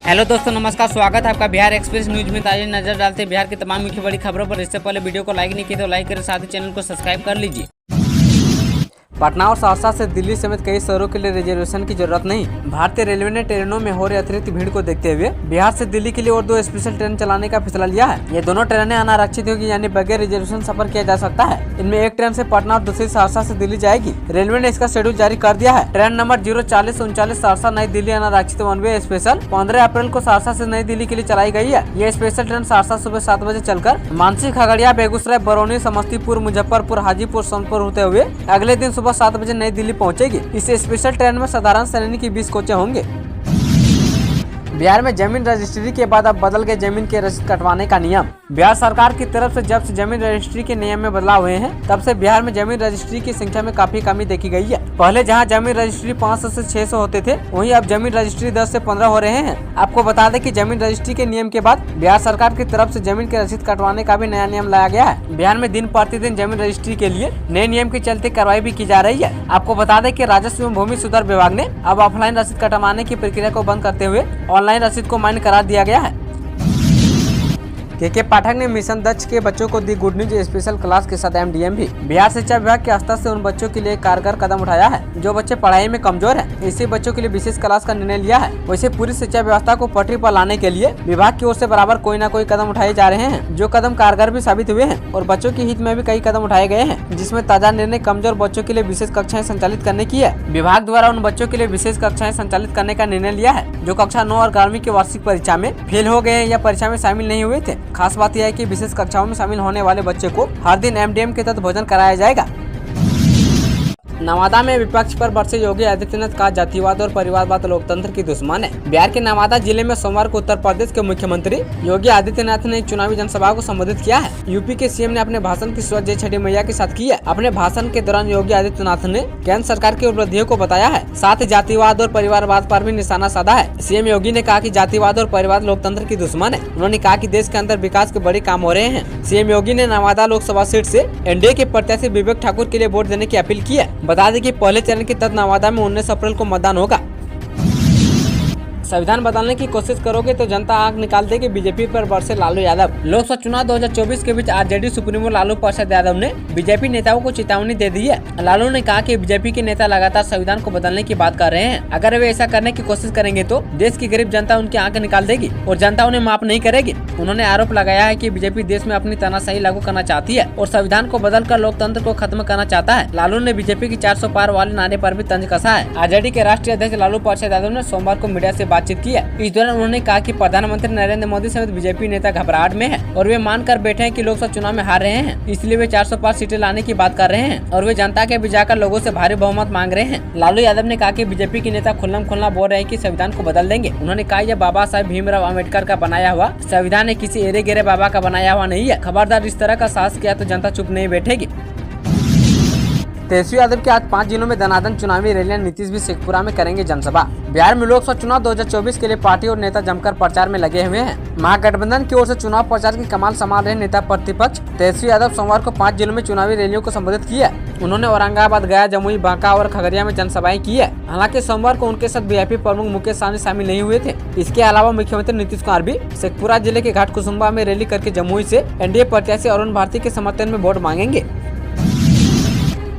Hello दोस्तों, नमस्कार। स्वागत है आपका बिहार एक्सप्रेस न्यूज में। ताज़ा नजर डालते हैं बिहार की तमाम मुख्य बड़ी खबरों पर। इससे पहले वीडियो को लाइक नहीं किया तो लाइक करें, साथ ही चैनल को सब्सक्राइब कर लीजिए। पटना और सहरसा से दिल्ली समेत कई शहरों के लिए रिजर्वेशन की जरूरत नहीं। भारतीय रेलवे ने ट्रेनों में हो रही अतिरिक्त भीड़ को देखते हुए बिहार से दिल्ली के लिए और 2 स्पेशल ट्रेन चलाने का फैसला लिया है। ये दोनों ट्रेनें अनारक्षित होगी, यानी बगैर रिजर्वेशन सफर किया जा सकता है। इनमें एक ट्रेन से पटना और दूसरी सहरसा से दिल्ली जाएगी। रेलवे ने इसका शेड्यूल जारी कर दिया है। ट्रेन नंबर 04039 सहरसा नई दिल्ली अनारक्षित वन वे स्पेशल 15 अप्रैल को सहरसा से नई दिल्ली के लिए चलाई गई है। ये स्पेशल ट्रेन सहरसा सुबह 7 बजे चलकर मानसी, खगड़िया, बेगूसराय, बरौनी, समस्तीपुर, मुजफ्फरपुर, हाजीपुर, सोनपुर होते हुए अगले दिन सुबह 7 बजे नई दिल्ली पहुंचेगी। इस स्पेशल ट्रेन में साधारण श्रेणी की 20 कोचें होंगे। बिहार में जमीन रजिस्ट्री के बाद अब बदल गए जमीन के रसीद कटवाने का नियम। बिहार सरकार की तरफ से जब से जमीन रजिस्ट्री के नियम में बदलाव हुए हैं, तब से बिहार में जमीन रजिस्ट्री की संख्या में काफी कमी देखी गई है। पहले जहां जमीन रजिस्ट्री 500 से 600 होते थे, वहीं अब जमीन रजिस्ट्री 10 से 15 हो रहे हैं। आपको बता दें कि जमीन रजिस्ट्री के नियम के बाद बिहार सरकार की तरफ से जमीन के रसीद कटवाने का भी नया नियम लाया गया है। बिहार में दिन प्रतिदिन जमीन रजिस्ट्री के लिए नए नियम के चलते कार्रवाई भी की जा रही है। आपको बता दें कि राजस्व एवं भूमि सुधार विभाग ने अब ऑफलाइन रसीद कटवाने की प्रक्रिया को बंद करते हुए ऑनलाइन रसीद को मान्य करार दिया गया है। के पाठक ने मिशन दक्ष के बच्चों को दी गुड न्यूज, स्पेशल क्लास के साथ एमडीएम भी। बिहार शिक्षा विभाग के स्तर से उन बच्चों के लिए कारगर कदम उठाया है जो बच्चे पढ़ाई में कमजोर हैं। ऐसे बच्चों के लिए विशेष क्लास का निर्णय लिया है। वैसे पूरी शिक्षा व्यवस्था को पटरी पर लाने के लिए विभाग की ओर से बराबर कोई न कोई कदम उठाए जा रहे हैं, जो कदम कारगर भी साबित हुए हैं और बच्चों के हित में भी कई कदम उठाए गए हैं, जिसमें ताजा निर्णय कमजोर बच्चों के लिए विशेष कक्षाएं संचालित करने की है। विभाग द्वारा उन बच्चों के लिए विशेष कक्षाएं संचालित करने का निर्णय लिया है जो कक्षा 9 और 11वीं की वार्षिक परीक्षा में फेल हो गए हैं या परीक्षा में शामिल नहीं हुए थे। खास बात यह है कि विशेष कक्षाओं में शामिल होने वाले बच्चे को हर दिन एमडीएम के तहत भोजन कराया जाएगा। नवादा में विपक्ष पर बरसे योगी आदित्यनाथ का जातिवाद और परिवारवाद लोकतंत्र की दुश्मन है। बिहार के नवादा जिले में सोमवार को उत्तर प्रदेश के मुख्यमंत्री योगी आदित्यनाथ ने एक चुनावी जनसभा को संबोधित किया है। यूपी के सीएम ने अपने भाषण की शुरुआत जय छठी मैया के साथ की है। अपने भाषण के दौरान योगी आदित्यनाथ ने केंद्र सरकार की उपलब्धियों को बताया है, साथ ही जातिवाद और परिवारवाद पर भी निशाना साधा है। सीएम योगी ने कहा कि जातिवाद और परिवार लोकतंत्र की दुश्मन है। उन्होंने कहा कि देश के अंदर विकास के बड़े काम हो रहे हैं। सीएम योगी ने नवादा लोकसभा सीट से एनडीए के प्रत्याशी विवेक ठाकुर के लिए वोट देने की अपील की है। बता दें कि पहले चरण के तहत नवादा में 19 अप्रैल को मतदान होगा। संविधान बदलने की कोशिश करोगे तो जनता आंख निकाल देगी, बीजेपी पर बरसे लालू यादव। लोकसभा चुनाव 2024 के बीच आरजेडी सुप्रीमो लालू प्रसाद यादव ने बीजेपी नेताओं को चेतावनी दे दी है। लालू ने कहा कि बीजेपी के नेता लगातार संविधान को बदलने की बात कर रहे हैं। अगर वे ऐसा करने की कोशिश करेंगे तो देश की गरीब जनता उनकी आंख निकाल देगी और जनता उन्हें माफ नहीं करेगी। उन्होंने आरोप लगाया है कि बीजेपी देश में अपनी तानाशाही लागू करना चाहती है और संविधान को बदलकर लोकतंत्र को खत्म करना चाहता है। लालू ने बीजेपी की 400 पार वाले नारे पर भी तंज कसा है। आरजेडी के राष्ट्रीय अध्यक्ष लालू प्रसाद यादव ने सोमवार को मीडिया से बातचीत की है। इस दौरान उन्होंने कहा कि प्रधानमंत्री नरेंद्र मोदी समेत बीजेपी नेता घबराहट में है और वे मानकर बैठे हैं कि लोकसभा चुनाव में हार रहे हैं, इसलिए वे 400 पार सीटें लाने की बात कर रहे हैं और वे जनता के बीच जाकर लोगों से भारी बहुमत मांग रहे हैं। लालू यादव ने कहा कि बीजेपी के नेता खुल्लम-खुल्ला बोल रहे हैं कि संविधान को बदल देंगे। उन्होंने कहा यह बाबा साहेब भीमराव अम्बेडकर का बनाया हुआ संविधान है, किसी एरे गेरे बाबा का बनाया हुआ नहीं है। खबरदार इस तरह का साहस किया तो जनता चुप नहीं बैठेगी। तेजस्वी यादव के आज 5 जिलों में दनादन चुनावी रैलियां। नीतीश भी शेखपुरा में करेंगे जनसभा। बिहार में लोकसभा चुनाव 2024 के लिए पार्टी और नेता जमकर प्रचार में लगे हुए हैं। महागठबंधन की ओर से चुनाव प्रचार की कमाल संभाल रहे नेता प्रतिपक्ष तेजस्वी यादव सोमवार को 5 जिलों में चुनावी रैलियों को संबोधित किया। उन्होंने औरंगाबाद, गया, जमुई, बांका और खगड़िया में जनसभाएं की है। हालांकि सोमवार को उनके साथ वीआईपी प्रमुख मुकेश सहनी शामिल नहीं हुए थे। इसके अलावा मुख्यमंत्री नीतीश कुमार भी शेखपुरा जिले के घाटकुसुम्भा में रैली करके जमुई से एनडीए प्रत्याशी अरुण भारती के समर्थन में वोट मांगेंगे।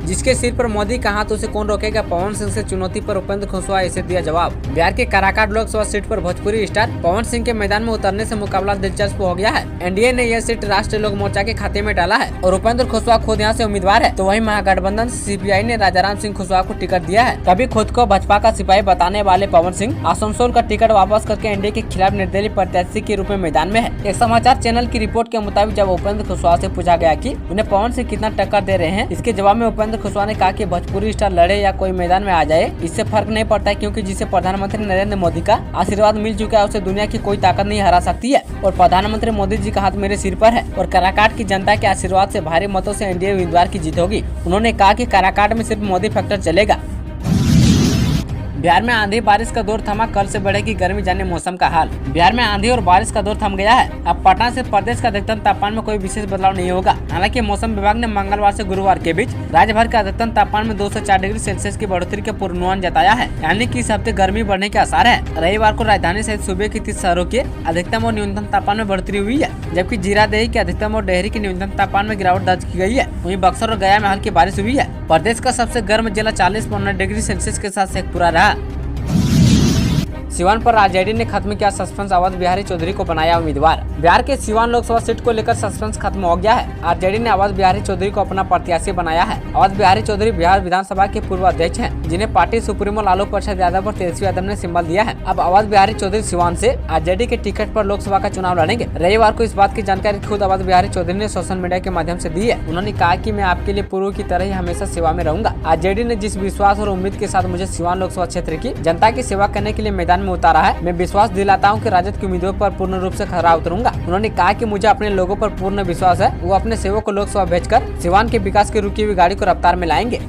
जिसके सिर पर मोदी का हाथ उसे कौन रोकेगा, पवन सिंह से चुनौती पर उपेंद्र कुशवाहा ऐसे दिया जवाब। बिहार के काराकाट लोकसभा सीट पर भोजपुरी स्टार पवन सिंह के मैदान में उतरने से मुकाबला दिलचस्प हो गया है। एनडीए ने यह सीट राष्ट्रीय लोक मोर्चा के खाते में डाला है और उपेंद्र कुशवाहा खुद यहाँ से उम्मीदवार है, तो वहीं महागठबंधन सीपीआई ने राजाराम सिंह कुशवाहा को टिकट दिया है। कभी खुद को भाजपा का सिपाही बताने वाले पवन सिंह आसनसोल का टिकट वापस करके एनडीए के खिलाफ निर्दलीय प्रत्याशी के रूप में मैदान में है। एक समाचार चैनल की रिपोर्ट के मुताबिक जब उपेंद्र कुशवाहा से पूछा गया कि उन्हें पवन सिंह कितना टक्कर दे रहे हैं, इसके जवाब में उपेंद्र कुशवाहा ने कहा कि भोजपुरी स्टार लड़े या कोई मैदान में आ जाए, इससे फर्क नहीं पड़ता है, क्योंकि जिसे प्रधानमंत्री नरेंद्र मोदी का आशीर्वाद मिल चुका है उसे दुनिया की कोई ताकत नहीं हरा सकती है और प्रधानमंत्री मोदी जी का हाथ मेरे सिर पर है और काराकाट की जनता के आशीर्वाद से भारी मतों से एनडीए उम्मीदवार की जीत होगी। उन्होंने कहा कि काराकाट में सिर्फ मोदी फैक्टर चलेगा। बिहार में आंधी बारिश का दौर थमा, कल से बढ़ेगी गर्मी, जाने मौसम का हाल। बिहार में आंधी और बारिश का दौर थम गया है। अब पटना से प्रदेश का अधिकतम तापमान में कोई विशेष बदलाव नहीं होगा। हालांकि मौसम विभाग ने मंगलवार से गुरुवार के बीच राज्य भर के अधिकतम तापमान में 2 से 4 डिग्री सेल्सियस की बढ़ोतरी का पूर्वानुमान जताया है, यानी कि इस हफ्ते गर्मी बढ़ने के आसार है। रविवार को राजधानी सहित सूबे के 30 शहरों के अधिकतम और न्यूनतम तापमान में बढ़ोतरी हुई है, जबकि जीरादेही के अधिकतम और डेहरी के न्यूनतम तापमान में गिरावट दर्ज की गई है। वहीं बक्सर और गया में हल्की बारिश हुई है। प्रदेश का सबसे गर्म जिला 40.9 डिग्री सेल्सियस के साथ शेखपुरा रहा। सिवान पर आरजेडी ने खत्म किया सस्पेंस, अवध बिहारी चौधरी को बनाया उम्मीदवार। बिहार के सिवान लोकसभा सीट को लेकर सस्पेंस खत्म हो गया है। आरजेडी ने अवध बिहारी चौधरी को अपना प्रत्याशी बनाया है। अवध बिहारी चौधरी बिहार विधानसभा के पूर्व अध्यक्ष हैं, जिन्हें पार्टी सुप्रीमो लालू प्रसाद यादव और तेजस्वी यादव ने सिंबल दिया है। अब अवध बिहारी चौधरी सिवान से आरजेडी के टिकट पर लोकसभा का चुनाव लड़ेंगे। रविवार को इस बात की जानकारी खुद अवध बिहारी चौधरी ने सोशल मीडिया के माध्यम से दी है। उन्होंने कहा कि मैं आपके लिए पूर्व की तरह ही हमेशा सेवा में रहूंगा। आरजेडी ने जिस विश्वास और उम्मीद के साथ मुझे सिवान लोकसभा क्षेत्र की जनता की सेवा करने के लिए मैदान में उतारा है, मैं विश्वास दिलाता हूं कि राजद की उम्मीदों पर पूर्ण रूप से खरा उतरूंगा। उन्होंने कहा कि मुझे अपने लोगों पर पूर्ण विश्वास है, वो अपने सेवक को लोकसभा भेजकर सिवान के विकास की रुकी हुई गाड़ी को रफ्तार में लाएंगे।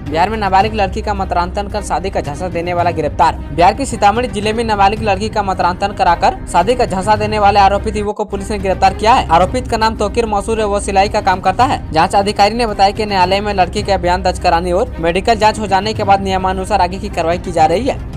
बिहार में नाबालिग लड़की का मतरांतन कर शादी का झांसा देने वाला गिरफ्तार। बिहार के सीतामढ़ी जिले में नाबालिग लड़की का मतरांतन कराकर शादी का झांसा देने वाले आरोपित युवक को पुलिस ने गिरफ्तार किया है। आरोपित का नाम तोकीर मसूर है, वो सिलाई का काम करता है। जांच अधिकारी ने बताया कि न्यायालय में लड़की का बयान दर्ज कराने और मेडिकल जांच हो जाने के बाद नियमानुसार आगे की कार्रवाई की जा रही है।